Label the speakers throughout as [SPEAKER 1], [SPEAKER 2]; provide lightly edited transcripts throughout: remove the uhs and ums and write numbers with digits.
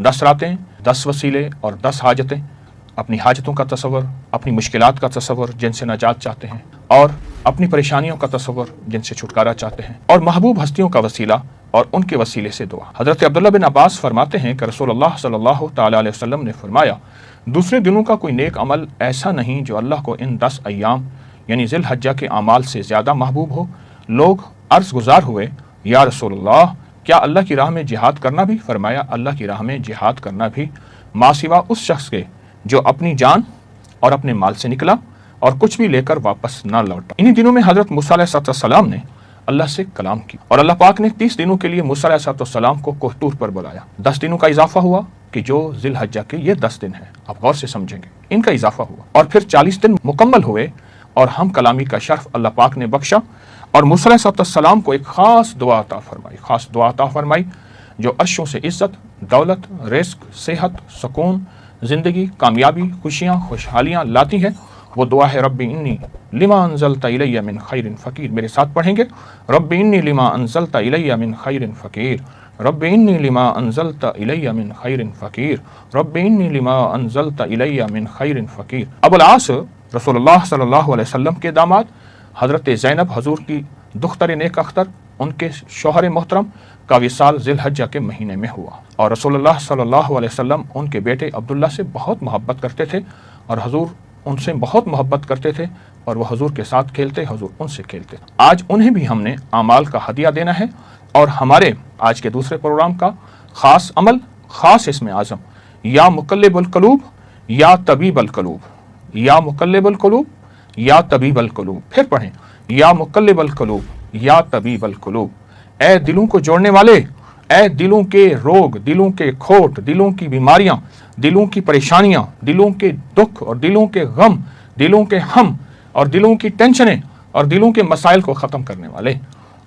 [SPEAKER 1] 10 راتیں، 10 وسیلے اور 10 حاجتیں، اپنی حاجتوں کا تصور، اپنی مشکلات کا تصور جن سے نجات چاہتے ہیں، اور اپنی پریشانیوں کا تصور جن سے چھٹکارا چاہتے ہیں، اور محبوب ہستیوں کا وسیلہ اور ان کے وسیلے سے دعا۔ حضرت عبداللہ بن عباس فرماتے ہیں کہ رسول اللہ صلی اللہ تعالیٰ علیہ وسلم نے فرمایا، دوسرے دنوں کا کوئی نیک عمل ایسا نہیں جو اللہ کو ان 10 ایام یعنی ذی الحجہ کے اعمال سے زیادہ محبوب ہو۔ لوگ عرض گزار ہوئے، یا رسول اللہ، کیا اللہ کی راہ میں جہاد کرنا بھی؟ فرمایا، اللہ کی راہ میں جہاد کرنا بھی، ما سوا اس شخص کے جو اپنی جان اور اپنے مال سے نکلا اور کچھ بھی لے کر واپس نہ لوٹا۔ انہی دنوں میں حضرت موسیٰ علیہ السلام نے اللہ سے کلام کی، اور اللہ پاک نے 30 دنوں کے لیے موسیٰ علیہ السلام کو کوہ طور پر بلایا۔ 10 دنوں کا اضافہ ہوا کہ جو ذی الحجہ کے یہ 10 دن ہیں، آپ غور سے سمجھیں گے، ان کا اضافہ ہوا، اور پھر 40 دن مکمل ہوئے، اور ہم کلامی کا شرف اللہ پاک نے بخشا، اور موسیٰ علیہ السلام کو ایک خاص دعا عطا فرمائی جو عرشوں سے عزت، دولت، رزق، صحت، سکون، زندگی، کامیابی، خوشیاں، خوشحالیاں لاتی ہے۔ وہ دعا ہے، رب انی لما انزلت الی من خیر فقیر۔ میرے ساتھ پڑھیں گے، رب انی لما انزلت الی من خیر فقیر، رب انی لما انزلت الی من خیر فقیر، رب انی لما انزلت الی من خیر فقیر۔ ابو العاص رسول اللہ صلی اللہ علیہ وسلم کے داماد، حضرت زینب حضور کی دختر نیک اختر، ان کے شوہر محترم کا وصال ذی الحجہ کے مہینے میں ہوا، اور رسول اللہ صلی اللہ علیہ وسلم ان کے بیٹے عبداللہ سے بہت محبت کرتے تھے، اور حضور ان سے بہت محبت کرتے تھے، اور وہ حضور کے ساتھ کھیلتے، حضور ان سے کھیلتے۔ آج انہیں بھی ہم نے اعمال کا ہدیہ دینا ہے، اور ہمارے آج کے دوسرے پروگرام کا خاص عمل، خاص اسم اعظم، یا مقلب القلوب یا طبیب القلوب، یا مقلب القلوب یا طبیب القلوب۔ پھر پڑھیں، یا مقلب القلوب یا طبیب القلوب۔ اے دلوں کو جوڑنے والے، اے دلوں کے روگ، دلوں کے کھوٹ، دلوں کی بیماریاں، دلوں کی پریشانیاں، دلوں کے دکھ اور دلوں کے غم، دلوں کے ہم اور دلوں کی ٹینشنیں اور دلوں کے مسائل کو ختم کرنے والے،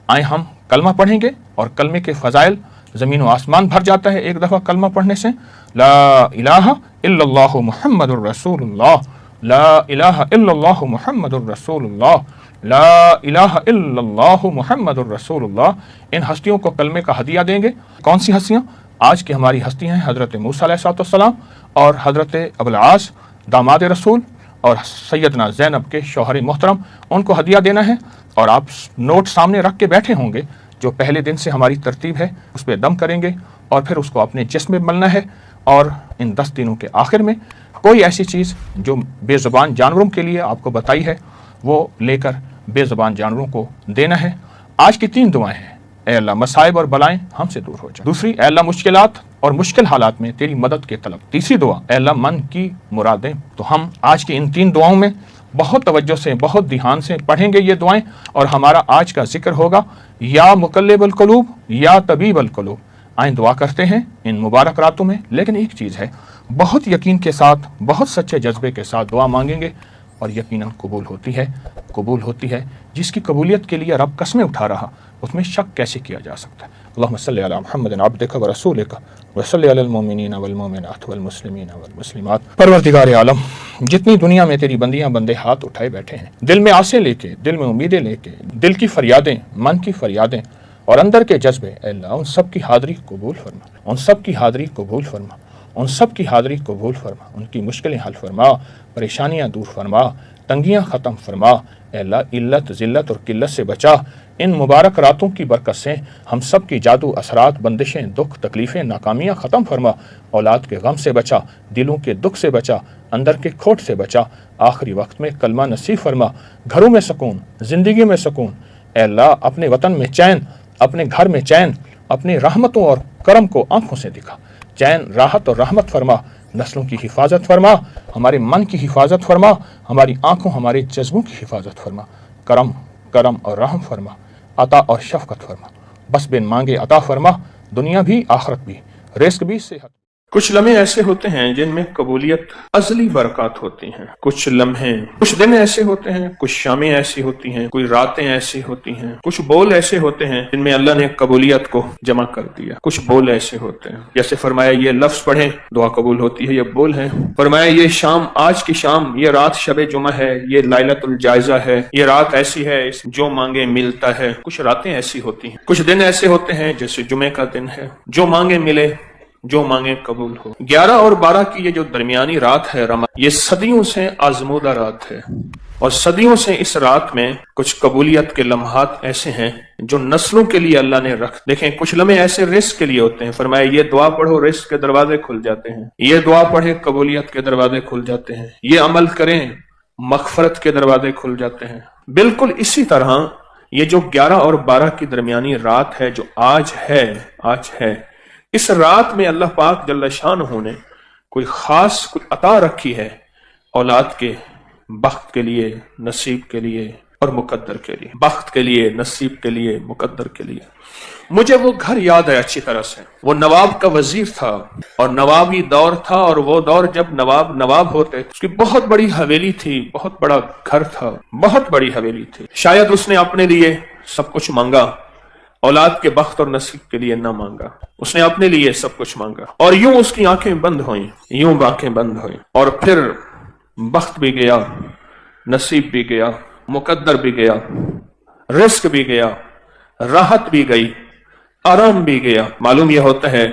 [SPEAKER 1] آئیں ہم کلمہ پڑھیں گے، اور کلمے کے فضائل زمین و آسمان بھر جاتا ہے ایک دفعہ کلمہ پڑھنے سے۔ لا الہ الا اللہ محمد الرسول اللہ، لا الہ الا اللہ محمد الرسول اللہ، لا الہ الا اللہ محمد الرسول اللہ۔ ان ہستیوں کو کلمے کا ہدیہ دیں گے۔ کون سی ہستیاں؟ آج کی ہماری ہستیاں ہیں حضرت موسیٰ علیہ السلام اور حضرت ابو العاص داماد رسول اور سیدنا زینب کے شوہر محترم، ان کو ہدیہ دینا ہے۔ اور آپ نوٹ سامنے رکھ کے بیٹھے ہوں گے، جو پہلے دن سے ہماری ترتیب ہے اس پہ دم کریں گے، اور پھر اس کو اپنے جسم میں ملنا ہے، اور ان 10 دنوں کے آخر میں کوئی ایسی چیز جو بے زبان جانوروں کے لیے آپ کو بتائی ہے وہ لے کر بے زبان جانوروں کو دینا ہے۔ آج کی 3 دعائیں ہیں، اے اللہ مصائب اور بلائیں ہم سے دور ہو جائیں۔ دوسری، اے اللہ مشکلات اور مشکل حالات میں تیری مدد کے طلب۔ تیسری دعا، اے اللہ من کی مرادیں۔ تو ہم آج کی ان 3 دعاؤں میں بہت توجہ سے، بہت دھیان سے پڑھیں گے یہ دعائیں، اور ہمارا آج کا ذکر ہوگا یا مقلب القلوب یا طبیب القلوب۔ آئیں دعا کرتے ہیں ان مبارک راتوں میں، لیکن ایک چیز ہے، بہت یقین کے ساتھ، بہت سچے جذبے کے ساتھ دعا مانگیں گے، اور یقیناً قبول ہوتی ہے۔ جس کی قبولیت کے لیے رب قسمیں اٹھا رہا، اس میں شک کیسے کیا جا سکتا ہے؟ اللہم صلی علی محمد عبدک و رسولک و صلی علی المؤمنین والمؤمنات والمسلمین والمسلمات۔ پروردگار عالم، جتنی دنیا میں تیری بندیاں بندے ہاتھ اٹھائے بیٹھے ہیں، دل میں آسیں لے کے، دل میں امیدیں لے کے، دل کی فریادیں، من کی فریادیں اور اندر کے جذبے، اے اللہ ان سب کی حاضری قبول فرما، ان سب کی حاضری قبول فرما، ان سب کی حاضری قبول فرما، ان کی مشکلیں حل فرما، پریشانیاں دور فرما، تنگیاں ختم فرما۔ اے اللہ علت، ذلت اور قلت سے بچا۔ ان مبارک راتوں کی برکت سے ہم سب کی جادو، اثرات، بندشیں، دکھ، تکلیفیں، ناکامیاں ختم فرما۔ اولاد کے غم سے بچا، دلوں کے دکھ سے بچا، اندر کے کھوٹ سے بچا۔ آخری وقت میں کلمہ نصیب فرما، گھروں میں سکون، زندگی میں سکون۔ اے اللہ اپنے وطن میں چین، اپنے گھر میں چین، اپنی رحمتوں اور کرم کو آنکھوں سے دکھا۔ چین، راحت اور رحمت فرما، نسلوں کی حفاظت فرما، ہمارے من کی حفاظت فرما، ہماری آنکھوں، ہمارے جذبوں کی حفاظت فرما۔ کرم اور رحم فرما، عطا اور شفقت فرما، بس بن مانگے عطا فرما، دنیا بھی آخرت بھی، رزق بھی، صحت۔ کچھ لمحے ایسے ہوتے ہیں جن میں قبولیت ازلی برکات ہوتی ہیں، کچھ لمحے، کچھ دن ایسے ہوتے ہیں، کچھ شامیں ایسی ہوتی ہیں، کوئی راتیں ایسی ہوتی ہیں، کچھ بول ایسے ہوتے ہیں جن میں اللہ نے قبولیت کو جمع کر دیا۔ کچھ بول ایسے ہوتے ہیں، جیسے فرمایا یہ لفظ پڑھیں دعا قبول ہوتی ہے، یہ بول ہے۔ فرمایا یہ شام، آج کی شام، یہ رات شب جمعہ ہے، یہ لیلۃ الجائزہ ہے، یہ رات ایسی ہے جو مانگے ملتا ہے۔ کچھ راتیں ایسی ہوتی ہیں، کچھ دن ایسے ہوتے ہیں جیسے جمعے کا دن ہے، جو مانگے ملے، جو مانگے قبول ہو۔ 11 اور 12 کی یہ جو درمیانی رات ہے یہ صدیوں سے آزمودہ رات ہے، اور صدیوں سے اس رات میں کچھ قبولیت کے لمحات ایسے ہیں جو نسلوں کے لیے اللہ نے رکھ۔ دیکھیں کچھ لمحے ایسے رزق کے لیے ہوتے ہیں، فرمایا یہ دعا پڑھو رزق کے دروازے کھل جاتے ہیں، یہ دعا پڑھے قبولیت کے دروازے کھل جاتے ہیں، یہ عمل کریں مغفرت کے دروازے کھل جاتے ہیں۔ بالکل اسی طرح یہ جو 11 اور 12 کی درمیانی رات ہے جو آج ہے، اس رات میں اللہ پاک جل شانہ نے کوئی خاص کوئی عطا رکھی ہے اولاد کے، بخت کے لیے، نصیب کے لیے اور مقدر کے لیے، بخت کے لیے، نصیب کے لیے، مقدر کے لیے۔ مجھے وہ گھر یاد ہے اچھی طرح سے، وہ نواب کا وزیر تھا اور نوابی دور تھا، اور وہ دور جب نواب ہوتے، اس کی بہت بڑی حویلی تھی، بہت بڑا گھر تھا، بہت بڑی حویلی تھی۔ شاید اس نے اپنے لیے سب کچھ مانگا، اولاد کے بخت اور نصیب کے لیے نہ مانگا، اس نے اپنے لیے سب کچھ مانگا، اور یوں اس کی آنکھیں بند ہوئیں، اور پھر بخت بھی گیا، نصیب بھی گیا، مقدر بھی گیا، رزق بھی گیا، راحت بھی گئی، آرام بھی گیا۔ معلوم یہ ہوتا ہے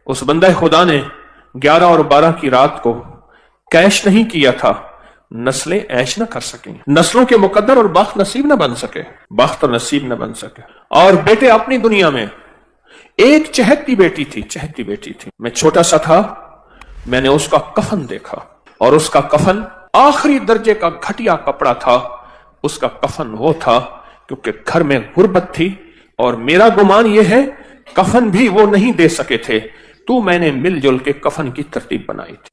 [SPEAKER 1] اس بندہ خدا نے 11 اور 12 کی رات کو کیش نہیں کیا تھا، نسلیں ایش نہ کر سکیں، نسلوں کے مقدر اور بخت نصیب نہ بن سکے، بخت اور نصیب نہ بن سکے۔ اور بیٹے اپنی دنیا میں ایک چہتی بیٹی تھی، میں چھوٹا سا تھا، میں نے اس کا کفن دیکھا، اور اس کا کفن آخری درجے کا گھٹیا کپڑا تھا، اس کا کفن وہ تھا کیونکہ گھر میں غربت تھی، اور میرا گمان یہ ہے کفن بھی وہ نہیں دے سکے تھے، تو میں نے مل جل کے کفن کی ترتیب بنائی تھی۔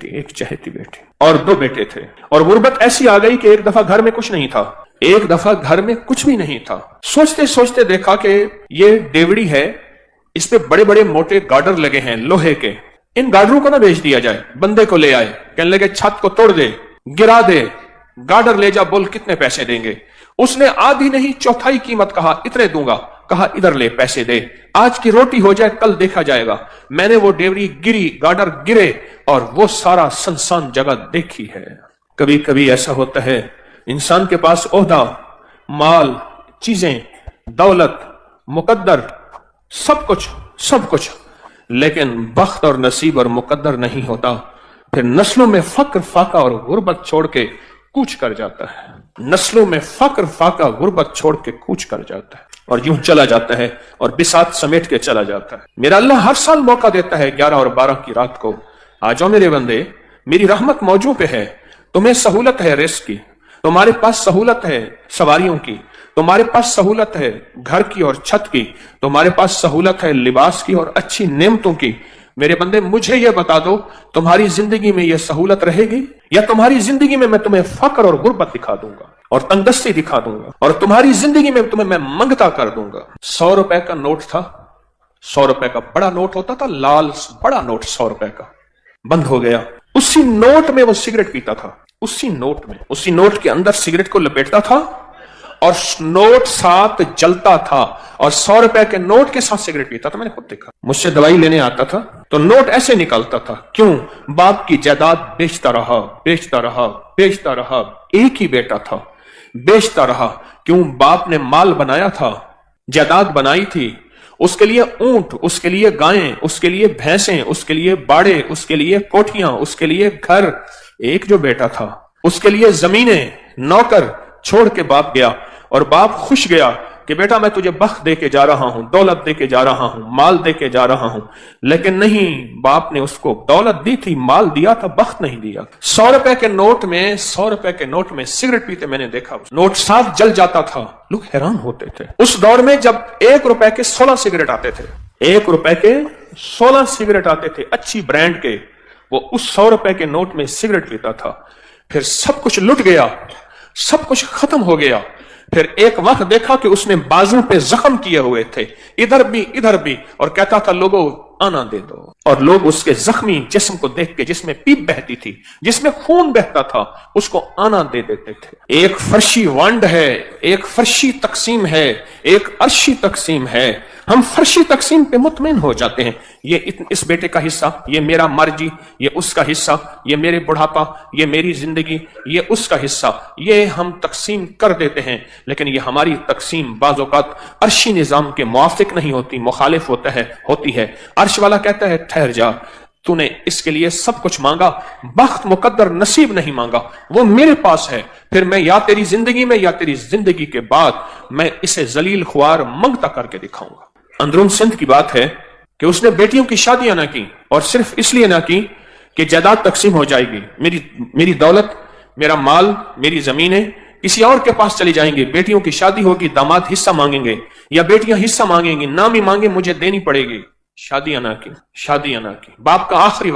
[SPEAKER 1] ایک چہتی بیٹی اور 2 بیٹے تھے، اور غربت ایسی آ گئی کہ ایک دفعہ گھر میں کچھ نہیں تھا، ایک دفعہ گھر میں کچھ بھی نہیں تھا۔ سوچتے دیکھا کہ یہ ڈیوڑی ہے، اس پہ بڑے بڑے موٹے گارڈر لگے ہیں لوہے کے، ان گارڈروں کو نہ بیچ دیا جائے۔ بندے کو لے آئے، کہنے لگے چھت کو توڑ دے، گرا دے، گارڈر لے جا، بول کتنے پیسے دیں گے۔ اس نے آدھی نہیں چوتھائی قیمت کہا، اتنے دوں گا، کہا ادھر لے پیسے دے، آج کی روٹی ہو جائے کل دیکھا جائے گا۔ میں نے وہ ڈیوری گری، گارڈر گرے، اور وہ سارا سنسان جگہ دیکھی ہے۔ کبھی کبھی ایسا ہوتا ہے انسان کے پاس عہدہ، مال، چیزیں، دولت، مقدر، سب کچھ، لیکن بخت اور نصیب اور مقدر نہیں ہوتا، پھر نسلوں میں فقر، فاقہ اور غربت چھوڑ کے کوچ کر جاتا ہے، نسلوں میں فقر، فاقہ، غربت چھوڑ کے کوچ کر جاتا ہے، اور یوں چلا جاتا ہے، اور بساط سمیٹ کے چلا جاتا ہے۔ میرا اللہ ہر سال موقع دیتا ہے 11 اور 12 کی رات کو، آ جاؤ میرے بندے، میری رحمت موجود پہ ہے، تمہیں سہولت ہے رزق کی، تمہارے پاس سہولت ہے سواریوں کی، تمہارے پاس سہولت ہے گھر کی اور چھت کی، تمہارے پاس سہولت ہے لباس کی اور اچھی نعمتوں کی۔ میرے بندے مجھے یہ بتا دو، تمہاری زندگی میں یہ سہولت رہے گی، یا تمہاری زندگی میں تمہیں فقر اور غربت دکھا دوں گا اور تنگدستی دکھا دوں گا، اور تمہاری زندگی میں تمہیں میں منگتا کر دوں گا۔ 100 روپے کا نوٹ تھا، 100 روپے کا بڑا نوٹ ہوتا تھا، لال بڑا نوٹ 100 روپے کا بند ہو گیا۔ اسی نوٹ میں وہ سگریٹ پیتا تھا، اسی نوٹ کے اندر سگریٹ کو لپیٹتا تھا، اور نوٹ ساتھ جلتا تھا، اور 100 روپے کے نوٹ کے ساتھ سگریٹ پیتا تھا۔ میں نے خود دیکھا، مجھ سے دوائی لینے آتا تھا تو نوٹ ایسے نکالتا تھا۔ کیوں؟ باپ کی جائیداد بیچتا رہا، ایک ہی بیٹا تھا، بیچتا رہا۔ کیوں؟ باپ نے مال بنایا تھا، جائیداد بنائی تھی، اس کے لیے اونٹ، اس کے لیے گائیں، اس کے لیے بھینسیں، اس کے لیے باڑے، اس کے لیے کوٹھیاں، اس کے لیے گھر۔ ایک جو بیٹا تھا اس کے لیے زمینیں، نوکر چھوڑ کے باپ گیا، اور باپ خوش گیا کہ بیٹا میں تجھے بخت دے کے جا رہا ہوں، دولت دے کے جا رہا ہوں، مال دے کے جا رہا ہوں۔ لیکن نہیں، باپ نے اس کو دولت دی تھی، مال دیا تھا، بخت نہیں دیا۔ 100 روپے کے نوٹ میں سگریٹ پیتے میں نے دیکھا، نوٹ صاف جل جاتا تھا، لوگ حیران ہوتے تھے۔ اس دور میں جب 1 روپے کے 16 سگریٹ آتے تھے، 1 روپے کے 16 سگریٹ آتے تھے اچھی برانڈ کے، وہ اس 100 روپے کے نوٹ میں سگریٹ پیتا تھا۔ پھر سب کچھ لٹ گیا، سب کچھ ختم ہو گیا۔ پھر ایک وقت دیکھا کہ اس نے بازو پہ زخم کیے ہوئے تھے، ادھر بھی، اور کہتا تھا لوگوں آنا دے دو، اور لوگ اس کے زخمی جسم کو دیکھ کے، جس میں پیپ بہتی تھی، جس میں خون بہتا تھا، اس کو آنا دے دیتے تھے۔ ایک فرشی وانڈ ہے، ایک فرشی تقسیم ہے، ایک عرشی تقسیم ہے۔
[SPEAKER 2] ہم فرشی تقسیم پہ مطمئن ہو جاتے ہیں، یہ اس بیٹے کا حصہ، یہ میرا مرجی، یہ اس کا حصہ، یہ میرے بڑھاپا، یہ میری زندگی، یہ اس کا حصہ، یہ ہم تقسیم کر دیتے ہیں۔ لیکن یہ ہماری تقسیم بعض اوقات عرشی نظام کے موافق نہیں ہوتی، مخالف ہوتی ہے۔ عرش والا کہتا ہے ٹھہر جا، تو نے اس کے لیے سب کچھ مانگا، بخت مقدر نصیب نہیں مانگا، وہ میرے پاس ہے، پھر میں یا تیری زندگی میں یا تیری زندگی کے بعد میں اسے ذلیل خوار منگتا کر کے دکھاؤں گا۔ اندرون سندھ کی بات ہے کہ اس نے بیٹیوں کی شادیاں نہ کی، اور صرف اس لیے نہ کی کہ جائیداد تقسیم ہو جائے گی، میری دولت، میرا مال، میری زمینیں کسی اور کے پاس چلی جائیں گی، بیٹیوں کی شادی ہوگی، داماد حصہ مانگیں گے یا بیٹیاں حصہ مانگیں گی، نام ہی مانگے مجھے دینی پڑے گی۔ شادیاں نہ کی۔ باپ کا آخری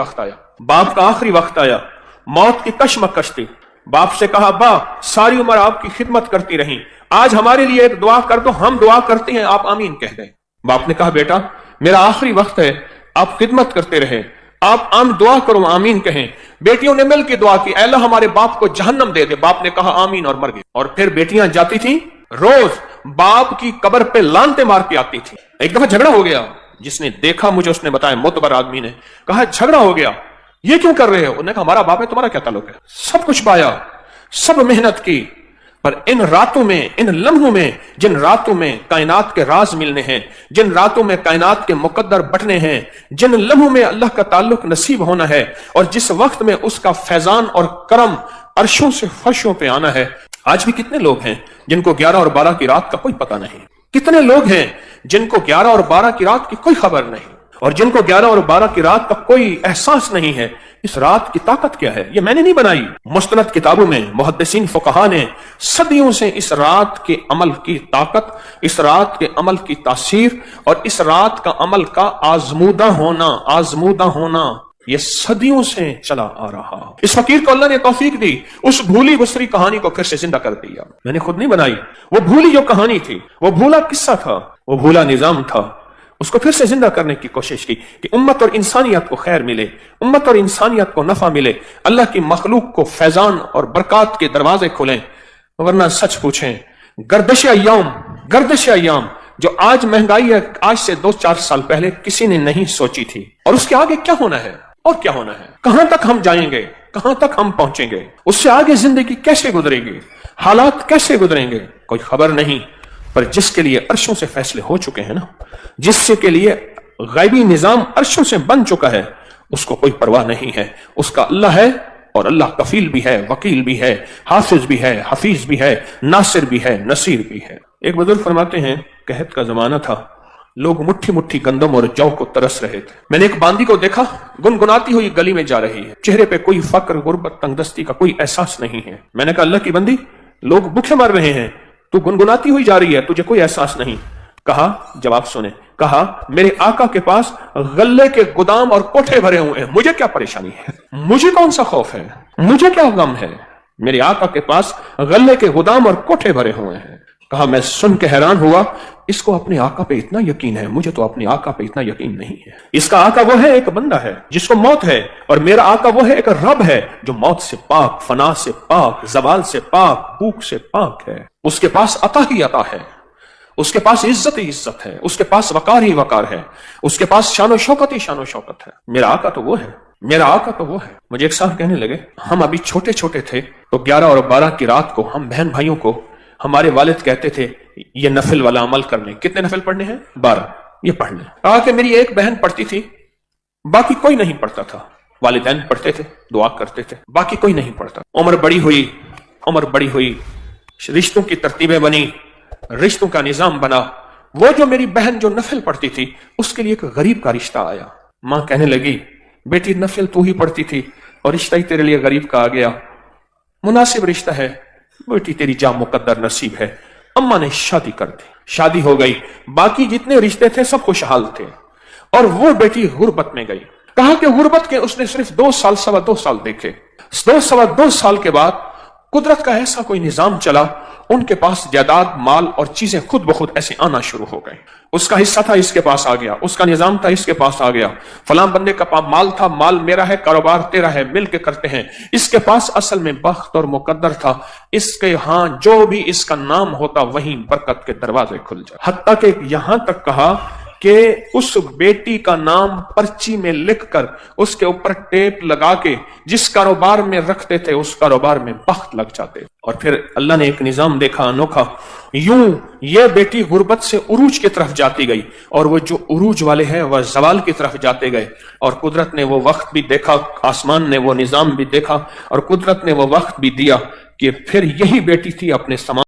[SPEAKER 2] وقت آیا، موت کی کشمکش تھی۔ باپ سے کہا با ساری عمر آپ کی خدمت کرتی رہی، آج ہمارے لیے ایک دعا کر دو، ہم دعا کرتے ہیں، آپ آمین کہہ دیں۔ باپ نے کہا بیٹا میرا آخری وقت ہے، آپ خدمت کرتے رہے، آپ دعا کرو، آمین کہیں۔ بیٹیوں نے مل کے دعا کی، اے اللہ ہمارے باپ کو جہنم دے دے۔ باپ نے کہا آمین اور مر گئے۔ اور پھر بیٹیاں جاتی تھیں، روز باپ کی قبر پہ لانتے مار کے آتی تھی۔ ایک دفعہ جھگڑا ہو گیا، جس نے دیکھا مجھے اس نے بتایا، معتبر آدمی نے کہا جھگڑا ہو گیا، یہ کیوں کر رہے ہو؟ انہوں نے کہا ہمارا باپ ہے، تمہارا کیا تعلق ہے؟ سب کچھ پایا، سب محنت کی، پر ان راتوں میں، ان لمحوں میں، جن راتوں میں کائنات کے راز ملنے ہیں، جن راتوں میں کائنات کے مقدر بٹنے ہیں، جن لمحوں میں اللہ کا تعلق نصیب ہونا ہے، اور جس وقت میں اس کا فیضان اور کرم عرشوں سے فرشوں پہ آنا ہے۔ آج بھی کتنے لوگ ہیں جن کو 11 اور 12 کی رات کا کوئی پتہ نہیں، کتنے لوگ ہیں جن کو 11 اور 12 کی رات کی کوئی خبر نہیں، اور جن کو 11 اور 12 کی رات کا کوئی احساس نہیں ہے۔ اس رات کی طاقت کیا ہے؟ یہ میں نے نہیں بنائی، مستند کتابوں میں محدثین فقہا نے صدیوں سے اس رات کے عمل کی طاقت، اس رات کے عمل کی تاثیر اور اس رات کا عمل کا آزمودہ ہونا یہ صدیوں سے چلا آ رہا۔ اس فقیر کو اللہ نے توفیق دی، اس بھولی بسری کہانی کو پھر سے زندہ کر دیا۔ میں نے خود نہیں بنائی، وہ بھولی جو کہانی تھی، وہ بھولا قصہ تھا، وہ بھولا نظام تھا، اس کو پھر سے زندہ کرنے کی کوشش کی کہ امت اور انسانیت کو خیر ملے، امت اور انسانیت کو نفع ملے، اللہ کی مخلوق کو فیضان اور برکات کے دروازے کھلیں۔ ورنہ سچ پوچھیں، گردش ایام جو آج مہنگائی ہے، آج سے 2-4 سال پہلے کسی نے نہیں سوچی تھی، اور اس کے آگے کیا ہونا ہے، کہاں تک ہم جائیں گے، کہاں تک ہم پہنچیں گے، اس سے آگے زندگی کیسے گزرے گی، حالات کیسے گزریں گے، کوئی خبر نہیں۔ پر جس کے لیے عرشوں سے فیصلے ہو چکے ہیں نا، جس سے کے لیے غیبی نظام عرشوں سے بن چکا ہے، اس کو کوئی پرواہ نہیں ہے، اس کا اللہ ہے، اور اللہ کفیل بھی ہے، وکیل بھی ہے، حافظ بھی ہے، حفیظ بھی ہے، ناصر بھی ہے، نصیر بھی ہے۔ ایک بزرگ فرماتے ہیں قحط کا زمانہ تھا، لوگ مٹھی گندم اور جو کو ترس رہے تھے۔ میں نے ایک باندی کو دیکھا، گنگناتی ہوئی گلی میں جا رہی ہے، چہرے پہ کوئی فقر، غربت، تنگدستی کا کوئی احساس نہیں ہے۔ میں نے کہا اللہ کی بندی، لوگ بھوکے مر رہے ہیں، تو گنگناتی ہوئی جا رہی ہے، تجھے کوئی احساس نہیں؟ کہا، جواب سنیں، کہا میرے آقا کے پاس غلے کے گودام اور کوٹھے بھرے ہوئے ہیں، مجھے کیا پریشانی ہے، مجھے کون سا خوف ہے، مجھے کیا غم ہے، میرے آقا کے پاس غلے کے گودام اور کوٹھے بھرے ہوئے ہیں۔ کہا میں سن کے حیران ہوا، اس کو اپنے آقا پہ اتنا یقین ہے، مجھے تو اپنے آقا پہ اتنا یقین نہیں ہے۔ اس کا آقا وہ ہے ایک بندہ ہے جس کو موت ہے، اور میرا آقا وہ ہے ایک رب ہے جو موت سے پاک، فنا سے پاک، زوال سے پاک، بھوک سے پاک ہے۔ اس کے پاس عطا ہی عطا ہے، اس کے پاس عزت ہی عزت ہے، اس کے پاس وقار ہی وقار ہے، اس کے پاس شان و شوکت ہی شان و شوکت ہے۔ میرا آقا تو وہ ہے، میرا آقا تو وہ ہے۔ مجھے ایک صاحب کہنے لگے، ہم ابھی چھوٹے تھے تو 11 اور 12 کی رات کو ہم بہن بھائیوں کو ہمارے والد کہتے تھے یہ نفل والا عمل کرنے۔ کتنے نفل پڑھنے ہیں؟ 12، یہ پڑھ لیں۔ کہا کہ میری ایک بہن پڑھتی تھی، باقی کوئی نہیں پڑھتا تھا، والدین پڑھتے تھے، دعا کرتے تھے، باقی کوئی نہیں پڑھتا۔ عمر بڑی ہوئی، رشتوں کی ترتیبیں بنی، رشتوں کا نظام بنا۔ وہ جو میری بہن جو نفل پڑھتی تھی، اس کے لیے ایک غریب کا رشتہ آیا۔ ماں کہنے لگی بیٹی نفل تو ہی پڑھتی تھی اور رشتہ ہی تیرے لیے غریب کا آ گیا، مناسب رشتہ ہے بیٹی، تیری جا مقدر نصیب ہے۔ اماں نے شادی کر دی، شادی ہو گئی، باقی جتنے رشتے تھے سب خوشحال تھے، اور وہ بیٹی غربت میں گئی۔ کہا کہ غربت کے اس نے صرف 2 سال، 2.25 سال دیکھے۔ 2 سال کے بعد قدرت کا ایسا کوئی نظام چلا، ان کے پاس جائیداد، مال اور چیزیں خود بخود ایسے آنا شروع ہو گئے۔ اس کا حصہ تھا، اس کے پاس آ گیا، اس کا نظام تھا، اس کے پاس آ گیا، فلاں بندے کا مال تھا، مال میرا ہے، کاروبار تیرا ہے، مل کے کرتے ہیں۔ اس کے پاس اصل میں بخت اور مقدر تھا، اس کے ہاں جو بھی اس کا نام ہوتا وہیں برکت کے دروازے کھل جائے۔ حتیٰ کہ یہاں تک کہا کہ اس بیٹی کا نام پرچی میں لکھ کر اس کے اوپر ٹیپ لگا کے جس کاروبار میں رکھتے تھے اس کاروبار میں بخت لگ جاتے. اور پھر اللہ نے ایک نظام دیکھا انوکھا، یوں یہ بیٹی غربت سے عروج کی طرف جاتی گئی اور وہ جو عروج والے ہیں وہ زوال کی طرف جاتے گئے. اور قدرت نے وہ وقت بھی دیکھا، آسمان نے وہ نظام بھی دیکھا اور قدرت نے وہ وقت بھی دیا کہ پھر یہی بیٹی تھی اپنے سامان